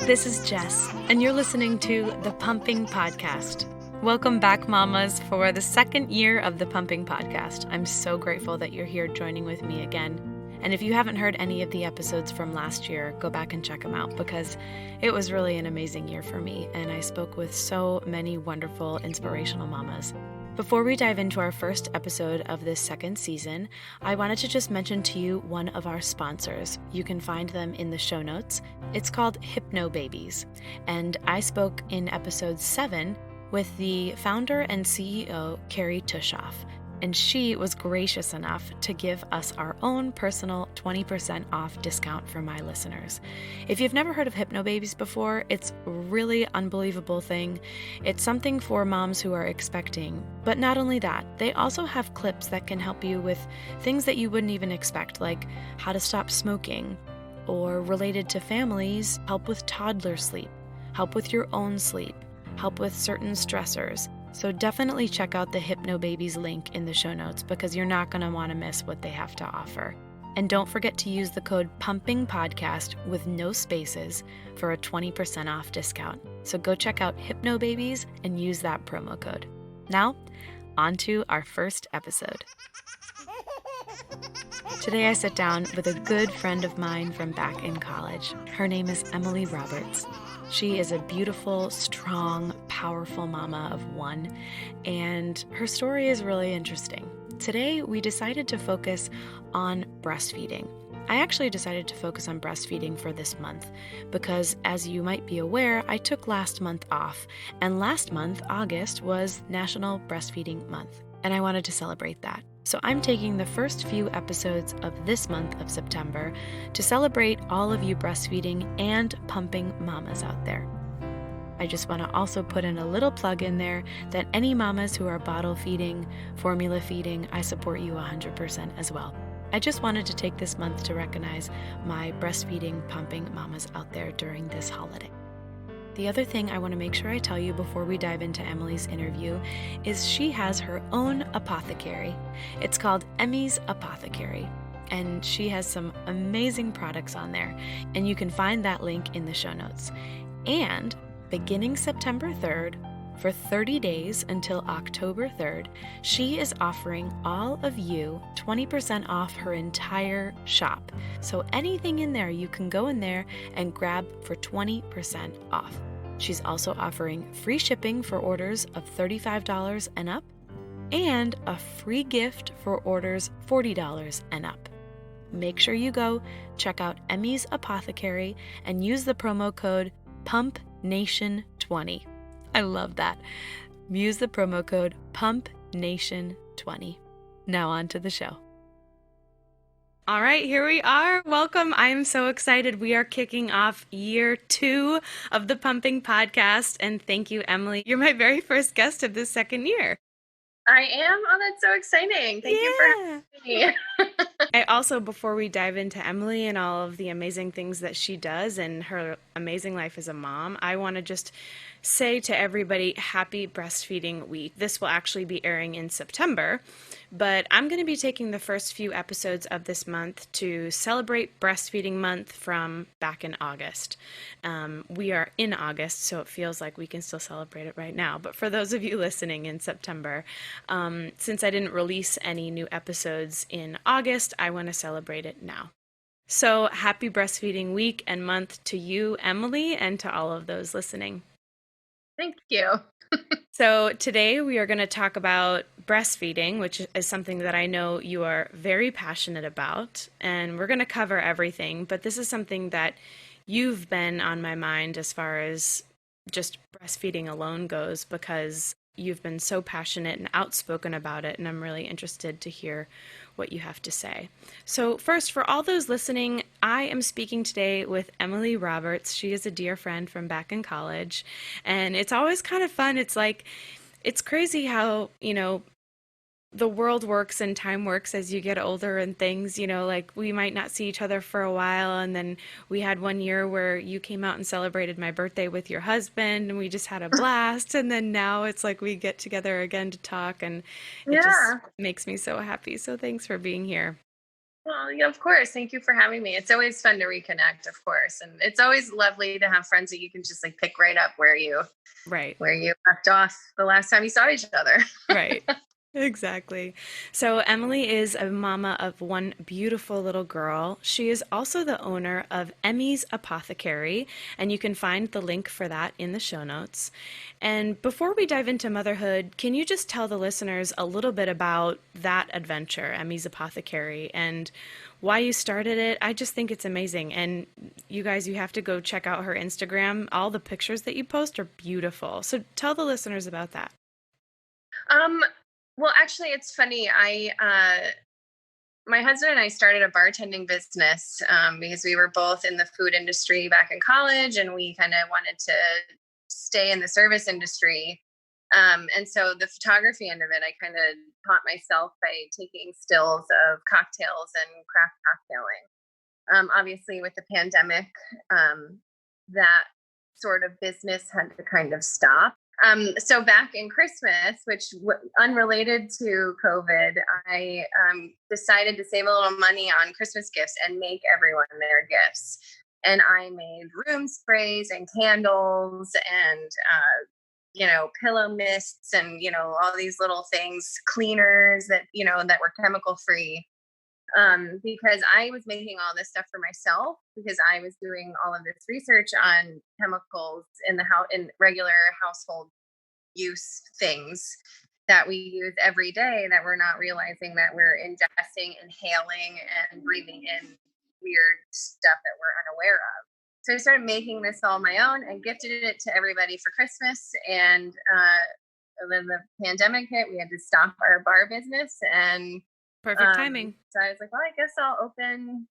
This is Jess, and you're listening to the Pumping Podcast. Welcome back, mamas, for the second year of the Pumping Podcast. I'm so grateful that you're here joining with me again. And if you haven't heard any of the episodes from last year, go back and check them out because it was really an amazing year for me, and I spoke with so many wonderful, inspirational mamas. Before we dive into our first episode of this second season, I wanted to just mention to you one of our sponsors. You can find them in the show notes. It's called Hypno Babies, and I spoke in episode 7 with the founder and CEO, Carrie Tushoff, and she was gracious enough to give us our own personal 20% off discount for my listeners. If you've never heard of Hypno Babies before, it's a really unbelievable thing. It's something for moms who are expecting, but not only that, they also have clips that can help you with things that you wouldn't even expect, like how to stop smoking, or related to families, help with toddler sleep, help with your own sleep, help with certain stressors. So definitely check out the Hypno Babies link in the show notes because you're not going to want to miss what they have to offer. And don't forget to use the code PUMPINGPODCAST with no spaces for a 20% off discount. So go check out Hypno Babies and use that promo code. Now, on to our first episode. Today I sit down with a good friend of mine from back in college. Her name is Emily Roberts. She is a beautiful, strong, powerful mama of one, and her story is really interesting. Today, we decided to focus on breastfeeding. I actually decided to focus on breastfeeding for this month because, as you might be aware, I took last month off, and last month, August, was National Breastfeeding Month, and I wanted to celebrate that. So I'm taking the first few episodes of this month of September to celebrate all of you breastfeeding and pumping mamas out there. I just want to also put in a little plug in there that any mamas who are bottle feeding, formula feeding, I support you 100% as well. I just wanted to take this month to recognize my breastfeeding, pumping mamas out there during this holiday. The other thing I want to make sure I tell you before we dive into Emily's interview is she has her own apothecary. It's called Emmy's Apothecary, and she has some amazing products on there, and you can find that link in the show notes. And beginning September 3rd, for 30 days until October 3rd, she is offering all of you 20% off her entire shop. So anything in there, you can go in there and grab for 20% off. She's also offering free shipping for orders of $35 and up, and a free gift for orders $40 and up. Make sure you go check out Emmy's Apothecary and use the promo code PUMPNATION20. I love that. Use the promo code PUMPNATION20. Now on to the show. All right, here we are. Welcome. I am so excited. We are kicking off year 2 of the Pumping Podcast. And thank you, Emily. You're my very first guest of this second year. I am? Oh, that's so exciting. Thank you for having me. I also, before we dive into Emily and all of the amazing things that she does and her amazing life as a mom, I want to just say to everybody, happy breastfeeding week. This will actually be airing in September, but I'm going to be taking the first few episodes of this month to celebrate breastfeeding month from back in August. We are in August, so it feels like we can still celebrate it right now. But for those of you listening in September, since I didn't release any new episodes in August, I want to celebrate it now. So happy breastfeeding week and month to you, Emily, and to all of those listening. Thank you. So today we are going to talk about breastfeeding, which is something that I know you are very passionate about, and we're going to cover everything, but this is something that you've been on my mind as far as just breastfeeding alone goes, because you've been so passionate and outspoken about it, and I'm really interested to hear what you have to say. So first, for all those listening, I am speaking today with Emily Roberts. She is a dear friend from back in college, and it's always kind of fun. It's like, it's crazy how, the world works and time works as you get older and things, like we might not see each other for a while. And then we had one year where you came out and celebrated my birthday with your husband and we just had a blast. And then now it's like we get together again to talk and it just makes me so happy. So thanks for being here. Well, yeah, of course. Thank you for having me. It's always fun to reconnect, of course. And it's always lovely to have friends that you can just like pick right up Right. where you left off the last time you saw each other. Right. Exactly. So Emily is a mama of one beautiful little girl. She is also the owner of Emmy's Apothecary, and you can find the link for that in the show notes. And before we dive into motherhood, can you just tell the listeners a little bit about that adventure, Emmy's Apothecary, and why you started it? I just think it's amazing. And you guys, you have to go check out her Instagram. All the pictures that you post are beautiful. So tell the listeners about that. Um, well, actually, it's funny. My husband and I started a bartending business because we were both in the food industry back in college, and we kind of wanted to stay in the service industry. And so the photography end of it, I kind of taught myself by taking stills of cocktails and craft cocktailing. Obviously, with the pandemic, that sort of business had to kind of stop. So back in Christmas, which unrelated to COVID, I decided to save a little money on Christmas gifts and make everyone their gifts. And I made room sprays and candles and pillow mists and all these little things, cleaners that were chemical free. Because I was making all this stuff for myself because I was doing all of this research on chemicals in the house, in regular household use things that we use every day that we're not realizing that we're ingesting, inhaling, and breathing in weird stuff that we're unaware of. So I started making this all my own and gifted it to everybody for Christmas. And then the pandemic hit, we had to stop our bar business, and Perfect timing. so I was like, well, I guess I'll open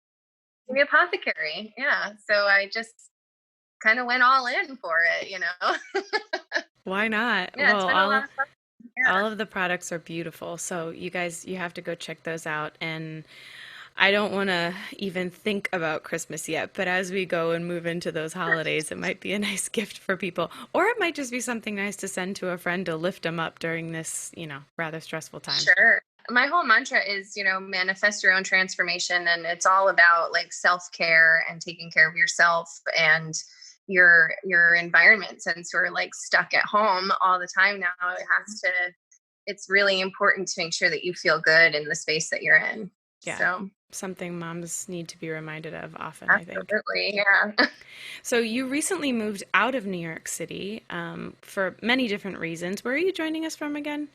the apothecary. Yeah. So I just kind of went all in for it. Why not? Yeah, it's Well, been a lot of fun. all Yeah. of the products are beautiful. So you guys, you have to go check those out. And I don't want to even think about Christmas yet, but as we go and move into those holidays, it might be a nice gift for people, or it might just be something nice to send to a friend to lift them up during this, rather stressful time. Sure. My whole mantra is, manifest your own transformation. And it's all about like self-care and taking care of yourself and your environment. Since we're like stuck at home all the time now, it's really important to make sure that you feel good in the space that you're in. Yeah. So Something moms need to be reminded of often, absolutely, I think. yeah. So you recently moved out of New York City for many different reasons. Where are you joining us from again?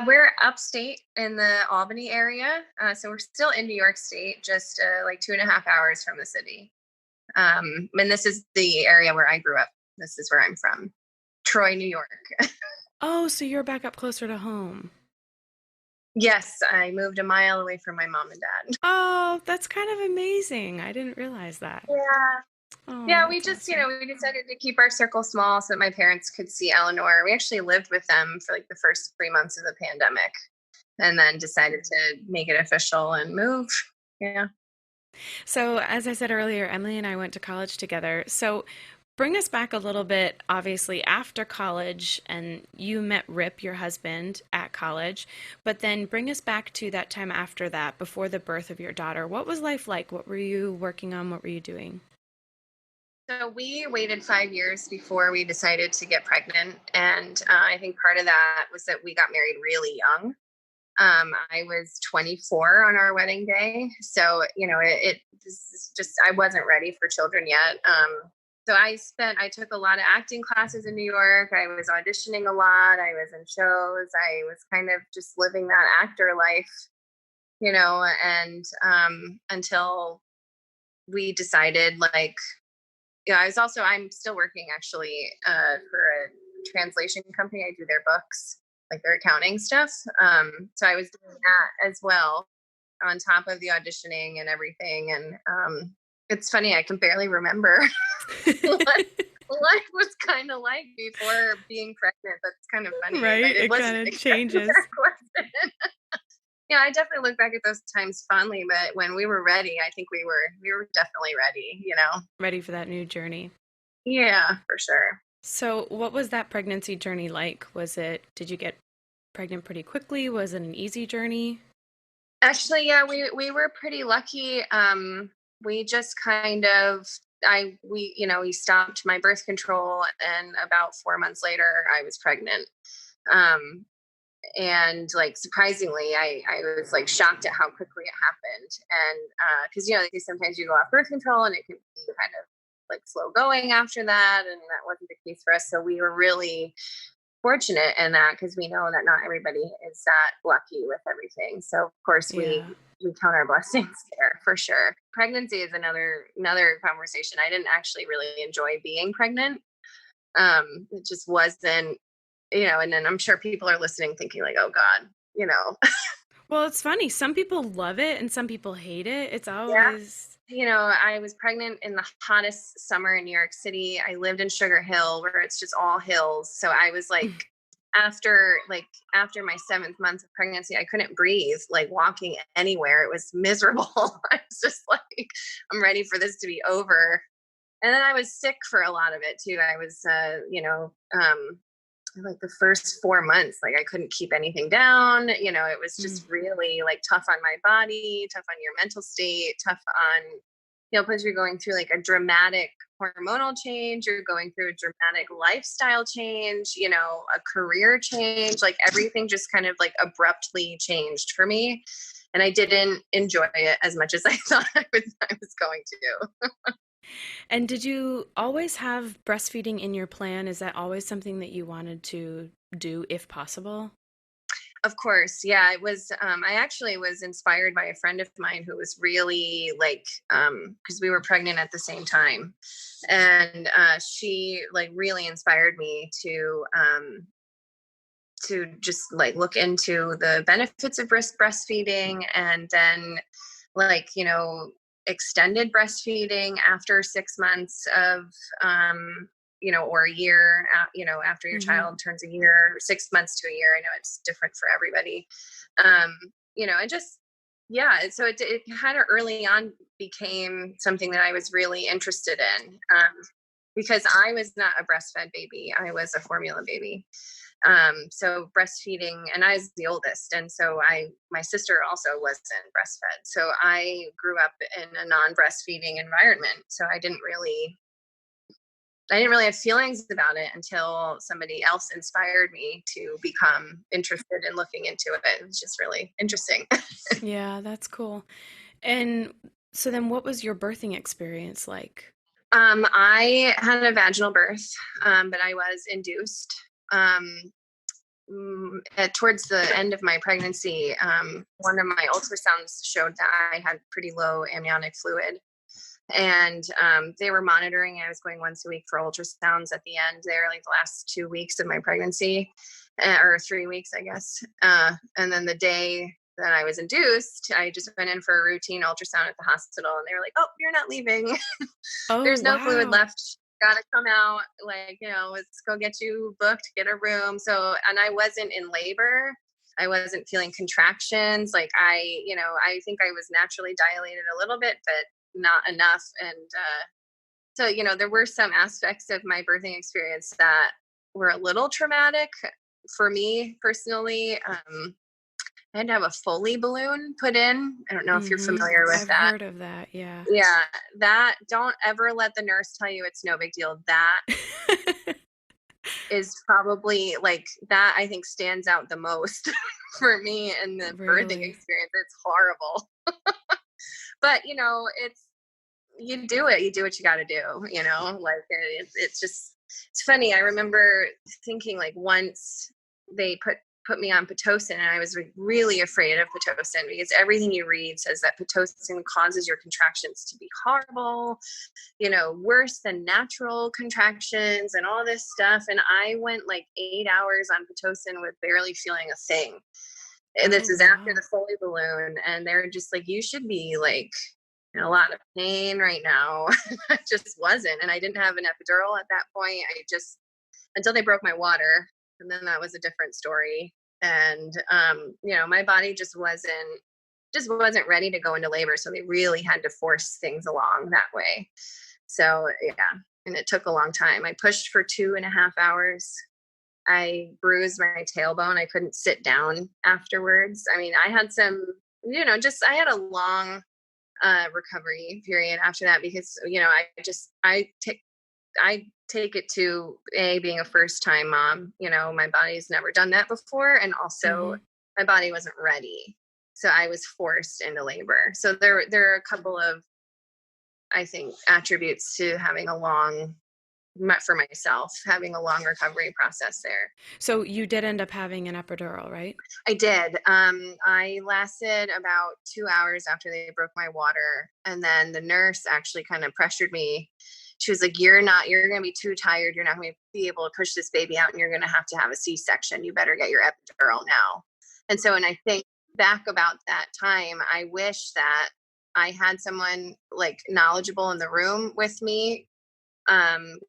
We're upstate in the Albany area. So we're still in New York State, just like 2.5 hours from the city. And this is the area where I grew up. This is where I'm from, Troy, New York. Oh, so you're back up closer to home. Yes, I moved a mile away from my mom and dad. Oh, that's kind of amazing. I didn't realize that. Yeah. Oh, Yeah, we that's just, awesome. we decided to keep our circle small so that my parents could see Eleanor. We actually lived with them for like the first 3 months of the pandemic and then decided to make it official and move. Yeah. So, as I said earlier, Emily and I went to college together. So, bring us back a little bit, obviously, after college, and you met Rip, your husband, at college, but then bring us back to that time after that, before the birth of your daughter. What was life like? What were you working on? What were you doing? So we waited 5 years before we decided to get pregnant. And I think part of that was that we got married really young. I was 24 on our wedding day. So, this is just, I wasn't ready for children yet. So I took a lot of acting classes in New York. I was auditioning a lot. I was in shows. I was kind of just living that actor life, and until we decided like, yeah, I'm still working actually for a translation company. I do their books, like their accounting stuff. So I was doing that as well on top of the auditioning and everything. And it's funny, I can barely remember what life was kind of like before being pregnant. That's kind of funny. Right? But It wasn't kind of exactly changes. that question. Yeah, I definitely look back at those times fondly, but when we were ready, I think we were definitely ready. Ready for that new journey. Yeah, for sure. So, what was that pregnancy journey like? Did you get pregnant pretty quickly? Was it an easy journey? Actually, yeah, we were pretty lucky. We just kind of we stopped my birth control, and about 4 months later I was pregnant. Um and like surprisingly, I was like shocked at how quickly it happened. And because like, sometimes you go off birth control and it can be kind of like slow going after that, and that wasn't the case for us. So we were really fortunate in that, because we know that not everybody is that lucky with everything. So of course Yeah. we count our blessings there for sure. Pregnancy is another conversation. I didn't actually really enjoy being pregnant. It just wasn't, and then I'm sure people are listening thinking like, oh God, Well, it's funny. Some people love it and some people hate it. It's yeah. always, I was pregnant in the hottest summer in New York City. I lived in Sugar Hill, where it's just all hills. So I was like, after my 7th month of pregnancy, I couldn't breathe, like walking anywhere. It was miserable. I was just like, I'm ready for this to be over. And then I was sick for a lot of it too. I was, like the first 4 months, like I couldn't keep anything down. It was mm, just really like tough on my body, tough on your mental state, tough on, plus you're going through like a dramatic hormonal change, you're going through a dramatic lifestyle change, a career change, like everything just kind of like abruptly changed for me. And I didn't enjoy it as much as I thought I was going to. and did you always have breastfeeding in your plan? Is that always something that you wanted to do if possible? Of course. Yeah, it was. I actually was inspired by a friend of mine who was really like, because we were pregnant at the same time. And she like really inspired me to just like look into the benefits of breastfeeding, and then like, extended breastfeeding after 6 months of, or a year, after your Hmm. child turns a year, 6 months to a year. I know it's different for everybody. Um, and just, yeah, so it kind of early on became something that I was really interested in, because I was not a breastfed baby. I was a formula baby. So breastfeeding, and I was the oldest, and so my sister also wasn't breastfed, so I grew up in a non-breastfeeding environment. So I didn't really have feelings about it until somebody else inspired me to become interested in looking into it. It was just really interesting. Yeah, that's cool. And so then what was your birthing experience like? I had a vaginal birth, but I was induced. Um, Towards the end of my pregnancy, one of my ultrasounds showed that I had pretty low amniotic fluid. And they were monitoring. I was going once a week for ultrasounds at the end there, like the last 2 weeks of my pregnancy, or 3 weeks, I guess. And then the day that I was induced, I just went in for a routine ultrasound at the hospital, and they were like, "Oh, you're not leaving. Oh, There's no fluid wow. left. Gotta come out. Like, let's go get you booked, get a room." So, and I wasn't in labor. I wasn't feeling contractions. Like I think I was naturally dilated a little bit, but not enough. And so, there were some aspects of my birthing experience that were a little traumatic for me personally. I had to have a Foley balloon put in. I don't know if you're Mhm. familiar with I've that. heard of that, yeah. Yeah, that, don't ever let the nurse tell you it's no big deal. That is probably like, that I think stands out the most for me in the birthing Really? experience. It's horrible. But you do what you got to do, like it's just, it's funny. I remember thinking like, once they put me on pitocin, and I was really afraid of pitocin, because everything you read says that pitocin causes your contractions to be horrible, worse than natural contractions and all this stuff. And I went like 8 hours on pitocin with barely feeling a thing. And Oh, this is after wow. the Foley balloon, and they're just like, you should be like in a lot of pain right now. I just wasn't. And I didn't have an epidural at that point. I just, until they broke my water. And then that was a different story. And, my body just wasn't ready to go into labor. So they really had to force things along that way. So, yeah. And it took a long time. I pushed for 2.5 hours. I bruised my tailbone. I couldn't sit down afterwards. I mean, I had some, just, I had a long recovery period after that because, I take it to being a first time mom, my body's never done that before. And also Hmm. my body wasn't ready. So I was forced into labor. So there are a couple of, I think, attributes to having for myself, having a long recovery process there. So you did end up having an epidural, right? I did. I lasted about 2 hours after they broke my water. And then the nurse actually kind of pressured me. She was like, you're going to be too tired. You're not going to be able to push this baby out and you're going to have a C-section. You better get your epidural now. And so, and I think back about that time, I wish that I had someone like knowledgeable in the room with me,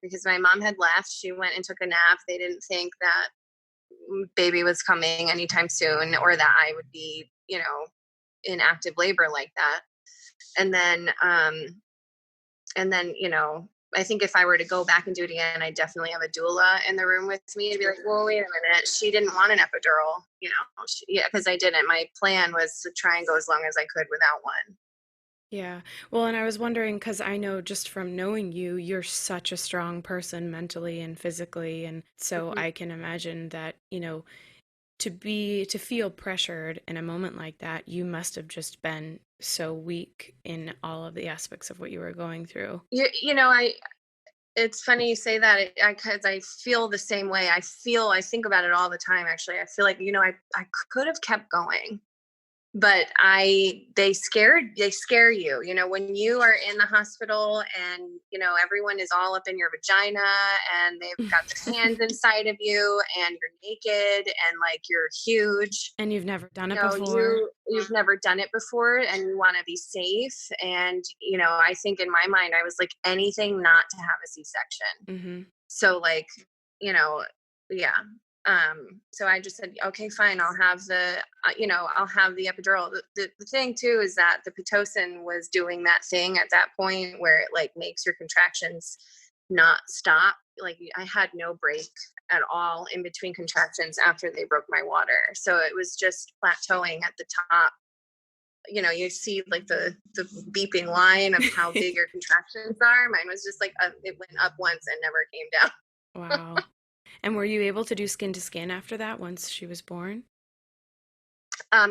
because my mom had left. She went and took a nap. They didn't think that baby was coming anytime soon or that I would be, in active labor like that. And then, I think if I were to go back and do it again, I definitely have a doula in the room with me to be like, well, wait a minute. She didn't want an epidural, because I didn't. My plan was to try and go as long as I could without one. Yeah. Well, and I was wondering because I know just from knowing you, you're such a strong person mentally and physically. And so Mhm. I can imagine that, to feel pressured in a moment like that, you must have just been so weak in all of the aspects of what you were going through. It's funny you say that because I feel the same way. I think about it all the time. Actually, I feel like, I could have kept going. But they scare you, when you are in the hospital and, everyone is all up in your vagina and they've got their hands inside of you and you're naked and like you're huge. And you've never done it before. You've never done it before and you want to be safe. And, I think in my mind, I was like anything not to have a C-section. Hmm. So like, you know, yeah. So I just said, okay, fine. I'll have the epidural. The thing too is that the Pitocin was doing that thing at that point where it like makes your contractions not stop. Like I had no break at all in between contractions after they broke my water. So it was just plateauing at the top. You see like the beeping line of how big your contractions are. Mine was just like, it went up once and never came down. Wow. And were you able to do skin to skin after that once she was born?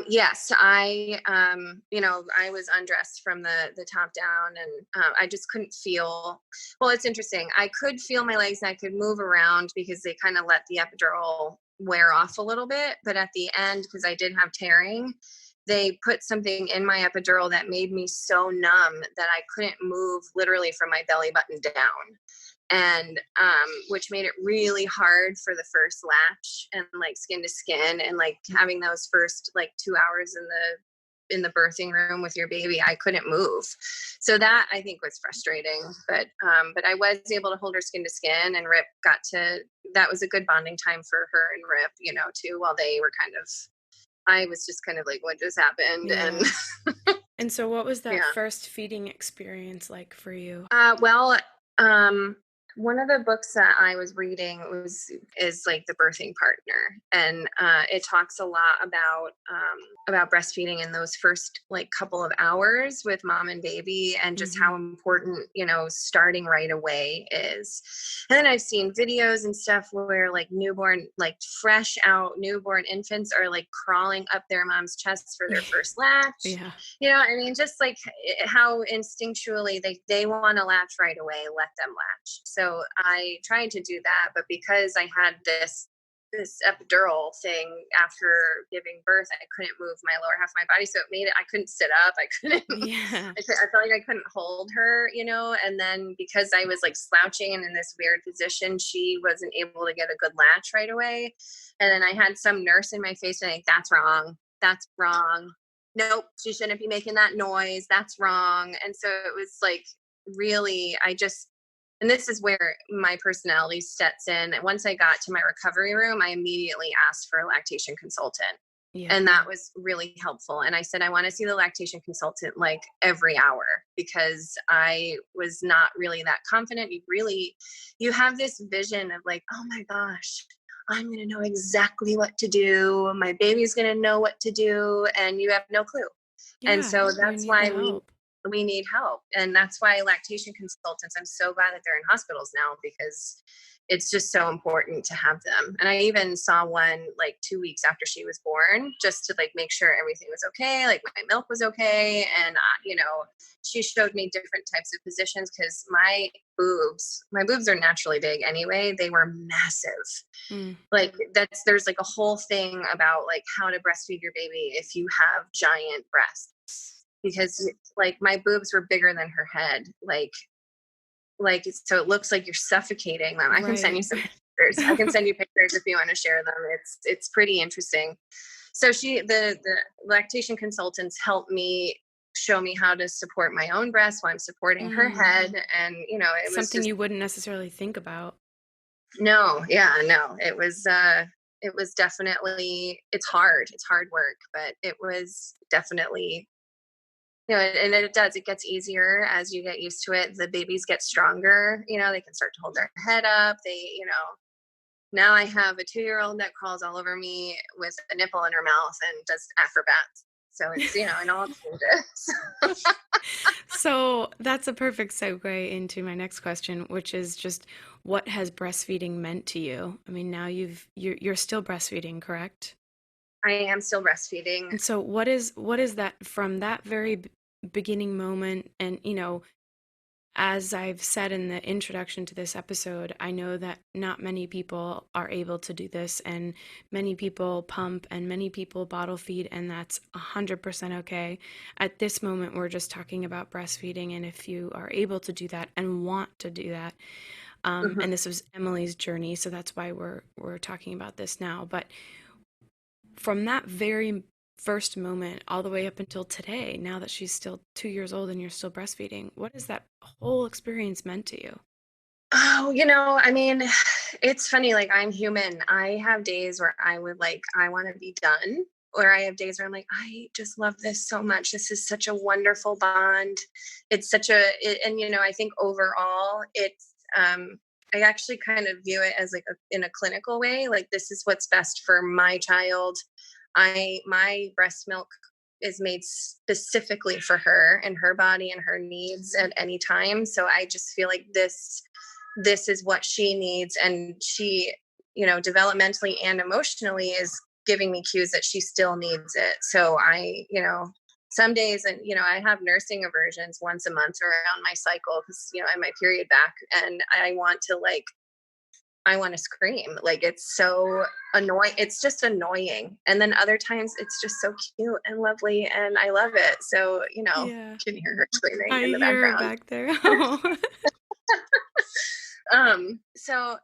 Yes, I was undressed from the top down, and I just couldn't feel. Well, it's interesting. I could feel my legs, and I could move around because they kind of let the epidural wear off a little bit. But at the end, because I did have tearing, they put something in my epidural that made me so numb that I couldn't move literally from my belly button down, and which made it really hard for the first latch and like skin to skin and like having those first like 2 hours in the birthing room with your baby. I couldn't move, so that I think was frustrating, but I was able to hold her skin to skin, and Rip that was a good bonding time for her and Rip, too, while they were kind of, I was just kind of like, what just happened? And Yeah. And so what was that yeah. first feeding experience like for you? Well, one of the books that I was reading is like The Birthing Partner, and it talks a lot about breastfeeding in those first like couple of hours with mom and baby, and just Hmm. how important starting right away is. And then I've seen videos and stuff where like fresh out newborn infants are like crawling up their mom's chest for their first latch. Yeah. I mean, just like how instinctually they want to latch right away, let them latch. So I tried to do that, but because I had this epidural thing after giving birth, I couldn't move my lower half of my body. So it made it, I couldn't sit up. I couldn't, Yeah. I felt like I couldn't hold her, and then because I was like slouching and in this weird position, she wasn't able to get a good latch right away. And then I had some nurse in my face saying, that's wrong. That's wrong. Nope, she shouldn't be making that noise. That's wrong. And so it was like really, and this is where my personality sets in. Once I got to my recovery room, I immediately asked for a lactation consultant. Yeah. And that was really helpful. And I said, I want to see the lactation consultant like every hour, because I was not really that confident. You have this vision of like, oh my gosh, I'm going to know exactly what to do. My baby's going to know what to do. And you have no clue. And Yeah, so you that's need the why help. we need help. And that's why lactation consultants, I'm so glad that they're in hospitals now, because it's just so important to have them. And I even saw one like 2 weeks after she was born, just to like make sure everything was okay, like my milk was okay. And she showed me different types of positions, because my boobs are naturally big anyway. They were massive. Mm, Like there's like a whole thing about like how to breastfeed your baby if you have giant breasts, because like my boobs were bigger than her head, so it looks like you're suffocating them. I can send you right. some pictures. I can send you pictures if you want to share them. It's pretty interesting. So the lactation consultants help me, show me how to support my own breast while I'm supporting her Mm, head. And it was something just, you wouldn't necessarily think about. no, yeah, no, it was definitely, it's hard work, but it was definitely, and it gets easier as you get used to it. The babies get stronger, they can start to hold their head up. Now I have a 2-year-old that crawls all over me with a nipple in her mouth and does acrobats. So it's, and all changes. So that's a perfect segue into my next question, which is just what has breastfeeding meant to you? I mean, now you're still breastfeeding, correct? I am still breastfeeding. And so what is that from that very beginning moment? And as I've said in the introduction to this episode, I know that not many people are able to do this, and many people pump and many people bottle feed, and that's 100% okay. At this moment, we're just talking about breastfeeding, and if you are able to do that and want to do that, Mhm. and this was Emily's journey, so that's why we're talking about this now. But from that very first moment all the way up until today, now that she's still 2 years old and you're still breastfeeding, what has that whole experience meant to you? Oh, I mean, it's funny. Like, I'm human. I have days where I want to be done. Or I have days where I'm like, I just love this so much. This is such a wonderful bond. And I think overall, I actually kind of view it as like in a clinical way. Like, this is what's best for my child. My breast milk is made specifically for her and her body and her needs at any time. So I just feel like this is what she needs, and she, developmentally and emotionally is giving me cues that she still needs it. So some days, and I have nursing aversions once a month around my cycle, because I have my period back, and I want to scream. Like, it's so annoying. It's just annoying. And then other times it's just so cute and lovely and I love it. So, Yeah, you can hear her screaming I in the hear her background. back there. Oh. So,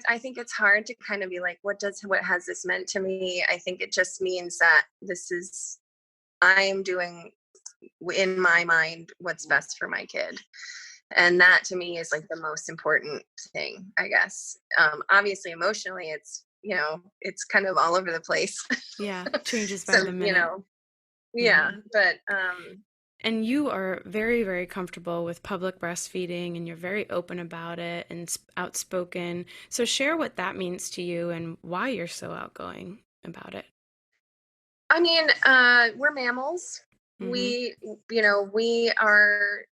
I think it's hard to kind of be like, what has this meant to me? I think it just means that I am doing in my mind what's best for my kid. And that to me is like the most important thing, I guess. Obviously emotionally, it's kind of all over the place. Yeah, changes by So, the minute. yeah, Hmm. but And you are very, very comfortable with public breastfeeding and you're very open about it and outspoken. So share what that means to you and why you're so outgoing about it. I mean, we're mammals. Hmm. We are,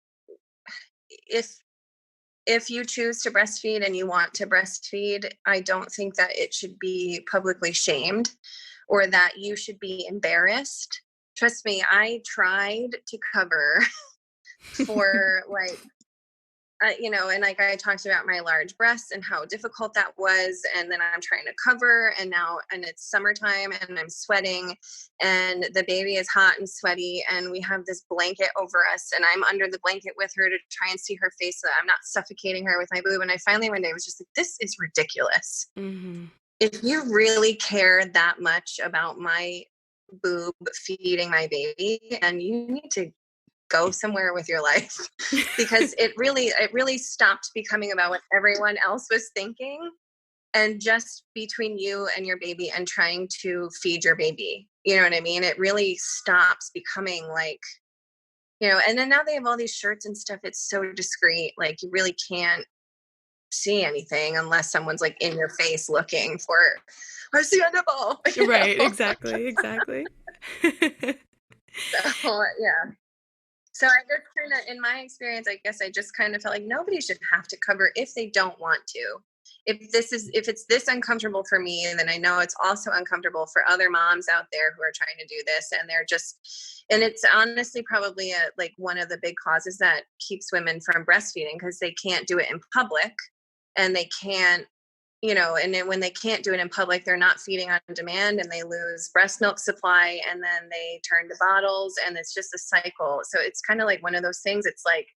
if you choose to breastfeed and you want to breastfeed, I don't think that it should be publicly shamed or that you should be embarrassed. Trust me, I tried to cover for like, and like I talked about my large breasts and how difficult that was. And then I'm trying to cover, and it's summertime and I'm sweating and the baby is hot and sweaty. And we have this blanket over us and I'm under the blanket with her to try and see her face so that I'm not suffocating her with my boob. And I finally one day was just like, this is ridiculous. Hmm. If you really care that much about my boob feeding my baby, and you need to go somewhere with your life, because it really stopped becoming about what everyone else was thinking and just between you and your baby and trying to feed your baby. You know what I mean? It really stops becoming like, and then now they have all these shirts and stuff. It's so discreet. Like, you really can't see anything unless someone's like in your face looking for, I see a nipple, Right, exactly, exactly. Well, yeah. So I just kind of, in my experience, I guess I just kind of felt like nobody should have to cover if they don't want to. If it's this uncomfortable for me, then I know it's also uncomfortable for other moms out there who are trying to do this, and they're just, and it's honestly probably like one of the big causes that keeps women from breastfeeding, because they can't do it in public, and they can't, and then when they can't do it in public, they're not feeding on demand, and they lose breast milk supply, and then they turn to bottles, and it's just a cycle. So it's kind of like one of those things. It's like,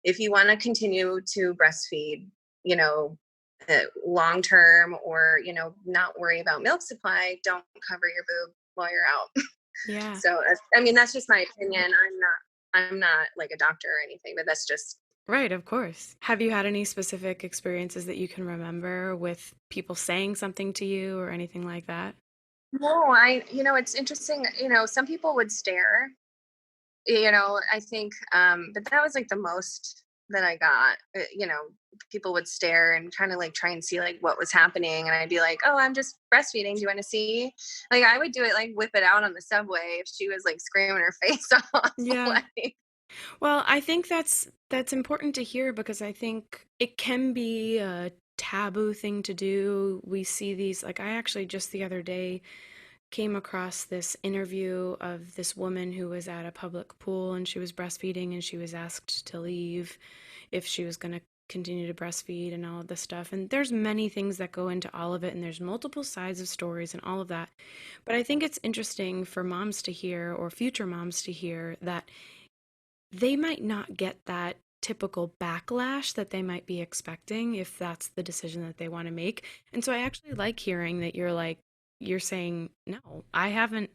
if you want to continue to breastfeed, you know, long term, or, not worry about milk supply, don't cover your boob while you're out. Yeah. So, I mean, that's just my opinion. I'm not like a doctor or anything, but that's just. Right, of course. Have you had any specific experiences that you can remember with people saying something to you or anything like that? No, it's interesting. Some people would stare, I think, but that was like the most that I got. People would stare and kind of like try and see like what was happening. And I'd be like, oh, I'm just breastfeeding. Do you want to see? Like, I would do it, like whip it out on the subway if she was like screaming her face off. Yeah. Like, Well, I think that's important to hear because I think it can be a taboo thing to do. We see these, like I actually just the other day came across this interview of this woman who was at a public pool and she was breastfeeding and she was asked to leave if she was going to continue to breastfeed and all of this stuff. And there's many things that go into all of it and there's multiple sides of stories and all of that. But I think it's interesting for moms to hear or future moms to hear that they might not get that typical backlash that they might be expecting if that's the decision that they want to make. And so I actually like hearing that you're saying, no, I haven't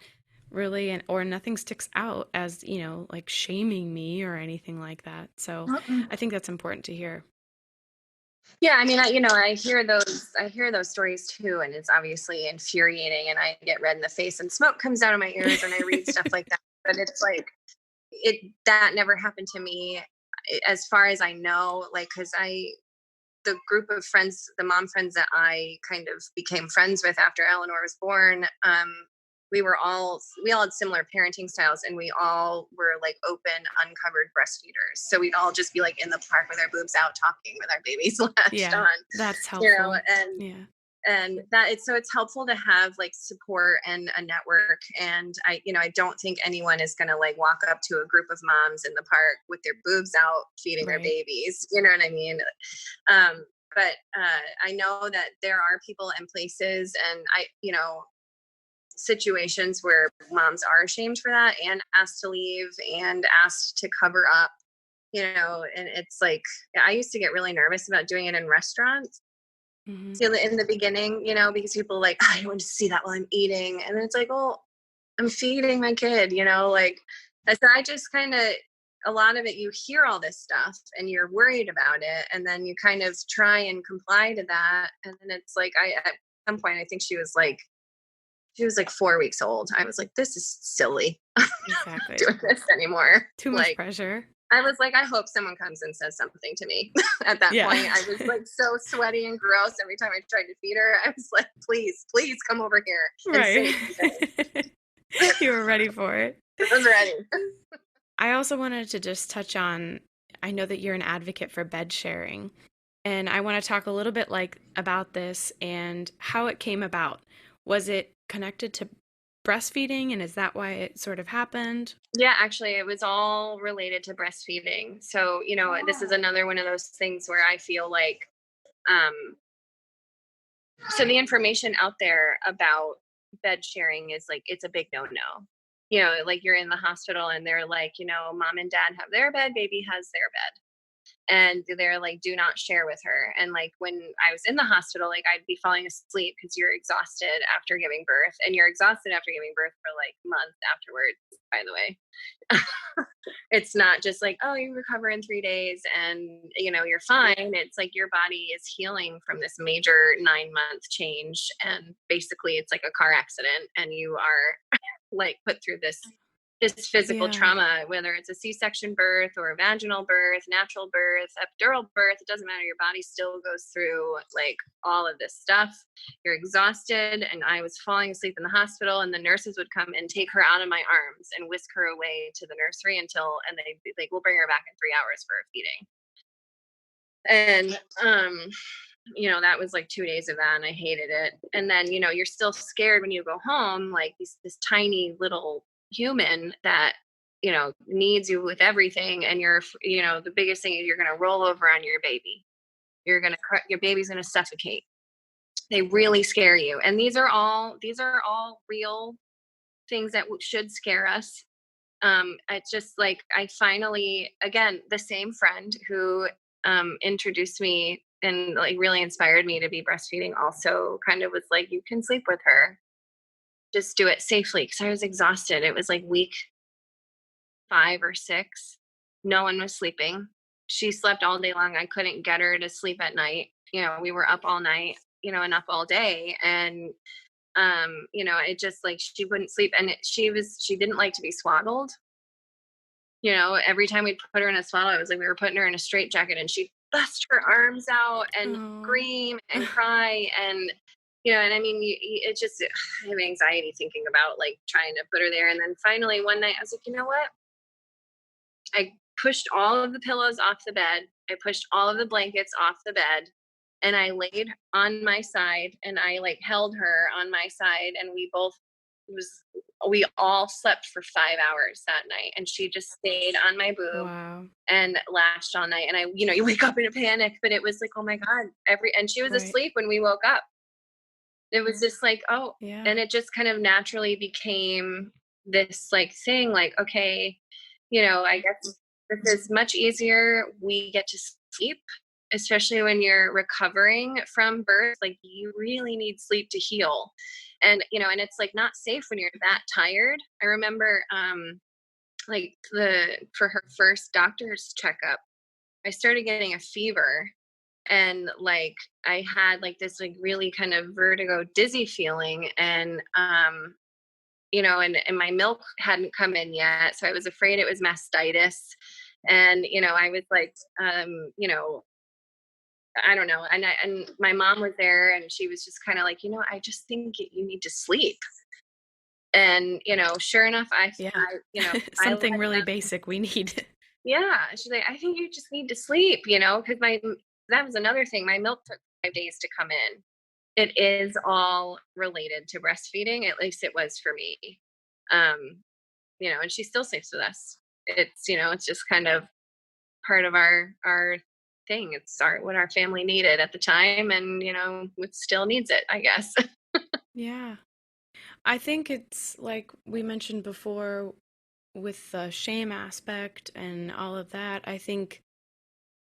really, and or nothing sticks out as, like shaming me or anything like that. So I think that's important to hear. yeah, I mean, I hear those stories too, and it's obviously infuriating, and I get red in the face, and smoke comes out of my ears when I read stuff like that. But it's like, that never happened to me, as far as I know. Like, because the group of friends, the mom friends that I kind of became friends with after Eleanor was born, we all had similar parenting styles, and we all were like open, uncovered breastfeeders. So we'd all just be like in the park with our boobs out, talking with our babies latched Yeah, on, that's helpful. and Yeah. it's helpful to have like support and a network. And I don't think anyone is going to like walk up to a group of moms in the park with their boobs out feeding their Right. babies, you know what I mean? But I know that there are people and places, and situations where moms are ashamed for that and asked to leave and asked to cover up, and it's like, I used to get really nervous about doing it in restaurants. Hmm. So in the beginning, because people are like, I don't want to see that while I'm eating. And then it's like, well, I'm feeding my kid, like, and so I just kind of, a lot of it, you hear all this stuff and you're worried about it. And then you kind of try and comply to that. And then it's like, at some point, I think she was like 4 weeks old. I was like, this is silly. I'm not Exactly. doing this anymore. Too much Like, pressure. I was like, I hope someone comes and says something to me. At that Yeah. point, I was like so sweaty and gross every time I tried to feed her. I was like, please, please come over here and say Right. something. You were ready for it. I was ready. I also wanted to just touch on, I know that you're an advocate for bed sharing, and I want to talk a little bit like about this and how it came about. Was it connected to breastfeeding, and is that why it sort of happened? Yeah, actually, it was all related to breastfeeding. So, this is another one of those things where I feel like, um, so the information out there about bed sharing is like, it's a big no-no. Like, you're in the hospital and they're like, mom and dad have their bed, baby has their bed. And they're like, do not share with her. And like, when I was in the hospital, like, I'd be falling asleep because you're exhausted after giving birth, and you're exhausted after giving birth for like months afterwards, by the way. It's not just like, oh, you recover in 3 days and you're fine. It's like your body is healing from this major 9-month change, and basically it's like a car accident, and you are like put through this just physical Yeah. trauma, whether it's a C-section birth or a vaginal birth, natural birth, epidural birth, it doesn't matter. Your body still goes through like all of this stuff. You're exhausted. And I was falling asleep in the hospital, and the nurses would come and take her out of my arms and whisk her away to the nursery and they'd be like, we'll bring her back in 3 hours for a feeding. And, that was like 2 days of that, and I hated it. And then, you're still scared when you go home, like this tiny little human that, needs you with everything. And the biggest thing is you're going to roll over on your baby. Your baby's going to suffocate. They really scare you. And these are all real things that should scare us. It's just like I finally, again, the same friend who introduced me and like really inspired me to be breastfeeding also kind of was like, you can sleep with her, just do it safely, because I was exhausted. It was like week 5 or 6. No one was sleeping. She slept all day long. I couldn't get her to sleep at night. We were up all night, and up all day. And it just like she wouldn't sleep. And she didn't like to be swaddled. Every time we'd put her in a swaddle, it was like we were putting her in a straitjacket, and she'd bust her arms out and Oh. scream and cry. And I mean, it just, I have anxiety thinking about like trying to put her there. And then finally one night I was like, you know what? I pushed all of the pillows off the bed. I pushed all of the blankets off the bed, and I laid on my side, and I like held her on my side, and was we all slept for 5 hours that night, and she just stayed on my boob Wow. and lashed all night. And you wake up in a panic, but it was like, oh my God, and she was Right. asleep when we woke up. It was just like, oh, Yeah. and it just kind of naturally became this like thing, like, okay, I guess this is much easier. We get to sleep, especially when you're recovering from birth. Like, you really need sleep to heal. And it's like not safe when you're that tired. I remember like for her first doctor's checkup, I started getting a fever, and like I had like this like really kind of vertigo dizzy feeling. And my milk hadn't come in yet, so I was afraid it was mastitis. And I was like, I don't know. And my mom was there, and she was just kind of like, I just think you need to sleep. And sure enough, Yeah. I Something let really them. basic we need. Yeah, she's like, I think you just need to sleep, because that was another thing. My milk took 5 days to come in. It is all related to breastfeeding. At least it was for me. Um, and she still sleeps with us. It's just kind of part of our thing. It's what our family needed at the time, and it still needs it, I guess. Yeah. I think it's like we mentioned before with the shame aspect and all of that. I think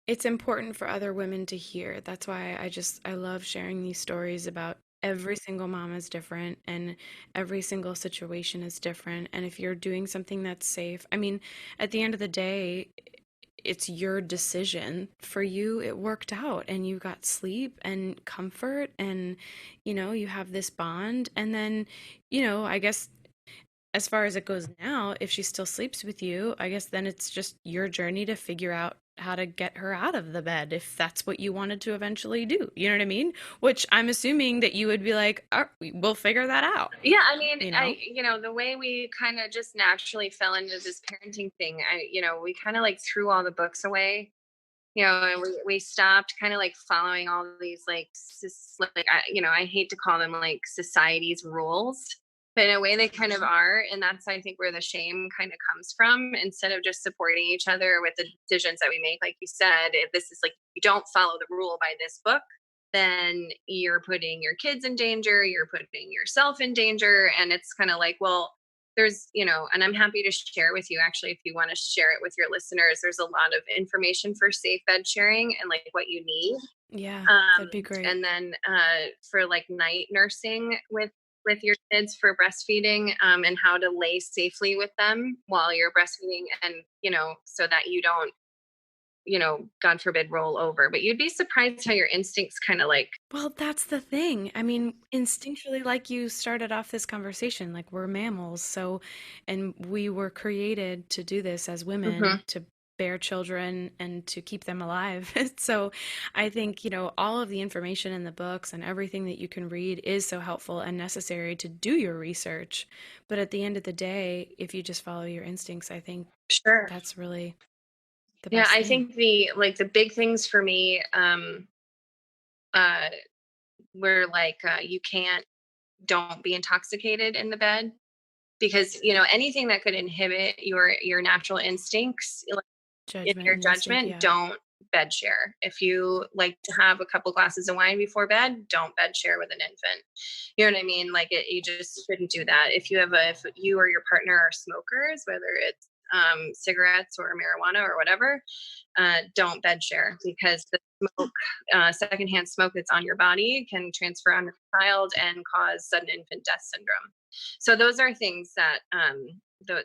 it's important for other women to hear. That's why I love sharing these stories about every single mom is different and every single situation is different. And if you're doing something that's safe, I mean, at the end of the day, it's your decision. For you, it worked out and you got sleep and comfort and you have this bond. And then, I guess as far as it goes now, if she still sleeps with you, I guess then it's just your journey to figure out how to get her out of the bed if that's what you wanted to eventually do. You know what I mean? Which I'm assuming that you would be like, we'll figure that out, Yeah, I mean, you know? the way we kind of just naturally fell into this parenting thing, we kind of like threw all the books away. And we stopped kind of like following all these like I hate to call them like society's rules, but in a way they kind of are. And that's, I think, where the shame kind of comes from. Instead of just supporting each other with the decisions that we make, like you said, if this is like, you don't follow the rule by this book, then you're putting your kids in danger, you're putting yourself in danger. And it's kind of like, well, and I'm happy to share with you, actually, if you want to share it with your listeners, there's a lot of information for safe bed sharing and like what you need. Yeah, that'd be great. And then for like night nursing with your kids for breastfeeding, and how to lay safely with them while you're breastfeeding, and so that you don't God forbid, roll over. But you'd be surprised how your instincts kind of like, Well, that's the thing. I mean, instinctually, like you started off this conversation, like we're mammals. So, and we were created to do this as women, mhm, to bear children and to keep them alive. So, I think, all of the information in the books and everything that you can read is so helpful and necessary to do your research. But at the end of the day, if you just follow your instincts, I think sure. that's really the Yeah, best I thing. think the big things for me uh, were like, you can't, don't be intoxicated in the bed, because anything that could inhibit your natural instincts, like in Judgment your and instinct, judgment, yeah. don't bed share. If you like to have a couple glasses of wine before bed, don't bed share with an infant. You know what I mean? Like, you just shouldn't do that. If you or your partner are smokers, whether it's cigarettes or marijuana or whatever, don't bed share, because the smoke, secondhand smoke that's on your body, can transfer on your child and cause sudden infant death syndrome. So those are things that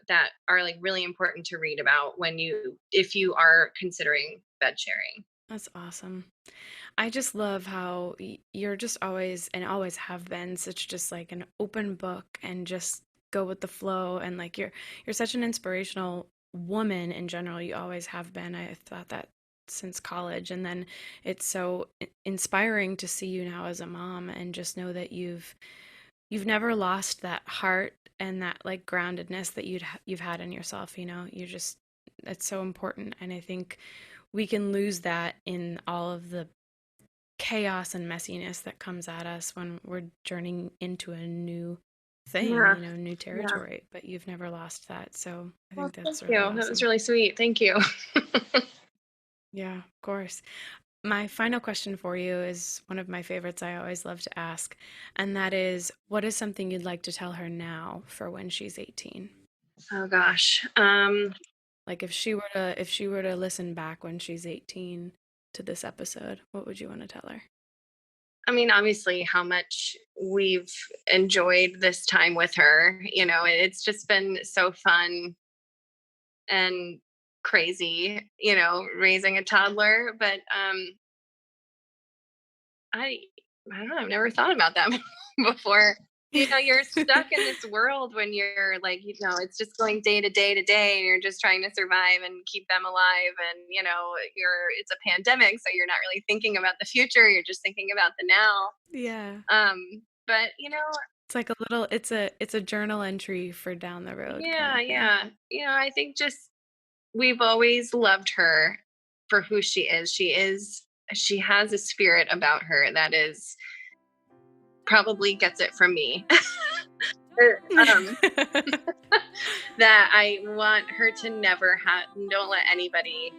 that are like really important to read about if you are considering bed sharing. That's awesome. I just love how you're just always and always have been such just like an open book and just go with the flow, and like you're such an inspirational woman in general. You always have been. I thought that since college, and then it's so inspiring to see you now as a mom and just know that you've never lost that heart and that like groundedness that you've had in yourself. You're just, it's so important, and I think we can lose that in all of the chaos and messiness that comes at us when we're journeying into a new thing, Yeah, new yeah. territory, but you've never lost that. So I Well, think that's thank really you. That was awesome. really sweet. Thank you. Yeah, of course. My final question for you is one of my favorites I always love to ask, and that is, what is something you'd like to tell her now for when she's 18? Oh gosh. Like if she were to listen back when she's 18 to this episode, what would you want to tell her? I mean, obviously, how much we've enjoyed this time with her. It's just been so fun and crazy, raising a toddler. But I I don't know, I've never thought about that before. You're stuck in this world when you're like, it's just going day to day to day, and you're just trying to survive and keep them alive. And, it's a pandemic, so you're not really thinking about the future. You're just thinking about the now. Yeah. But It's like it's a journal entry for down the road kind yeah, of thing. yeah. I think just we've always loved her for who she is. She has a spirit about her that is probably gets it from me. um, that I want her to never have. Don't let anybody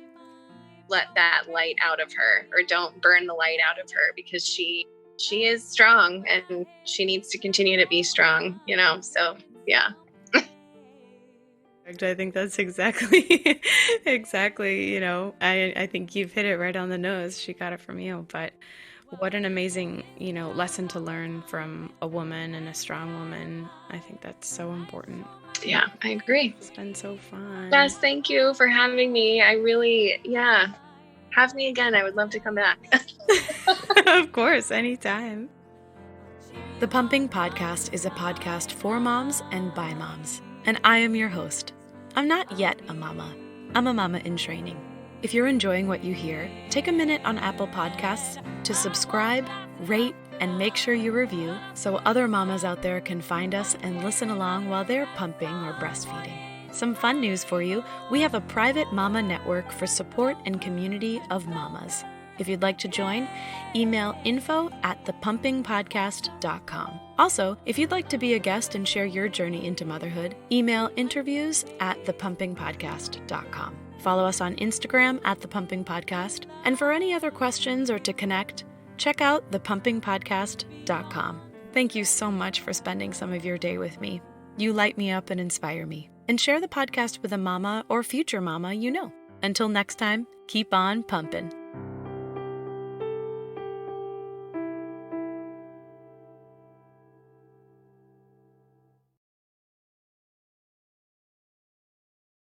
let that light out of her, or don't burn the light out of her, because she is strong, and she needs to continue to be strong. So yeah. I think that's exactly exactly, I think you've hit it right on the nose. She got it from you, but what an amazing, lesson to learn from a woman and a strong woman. I think that's so important. Yeah, I agree. It's been so fun. Yes, thank you for having me. I really, yeah, have me again. I would love to come back. Of course, anytime. The Pumping Podcast is a podcast for moms and by moms, and I am your host. I'm not yet a mama. I'm a mama in training. If you're enjoying what you hear, take a minute on Apple Podcasts to subscribe, rate, and make sure you review so other mamas out there can find us and listen along while they're pumping or breastfeeding. Some fun news for you: we have a private mama network for support and community of mamas. If you'd like to join, email info@thepumpingpodcast.com. Also, if you'd like to be a guest and share your journey into motherhood, email interviews@thepumpingpodcast.com. Follow us on Instagram @thepumpingpodcast. And for any other questions or to connect, check out thepumpingpodcast.com. Thank you so much for spending some of your day with me. You light me up and inspire me. And share the podcast with a mama or future mama you know. Until next time, keep on pumping.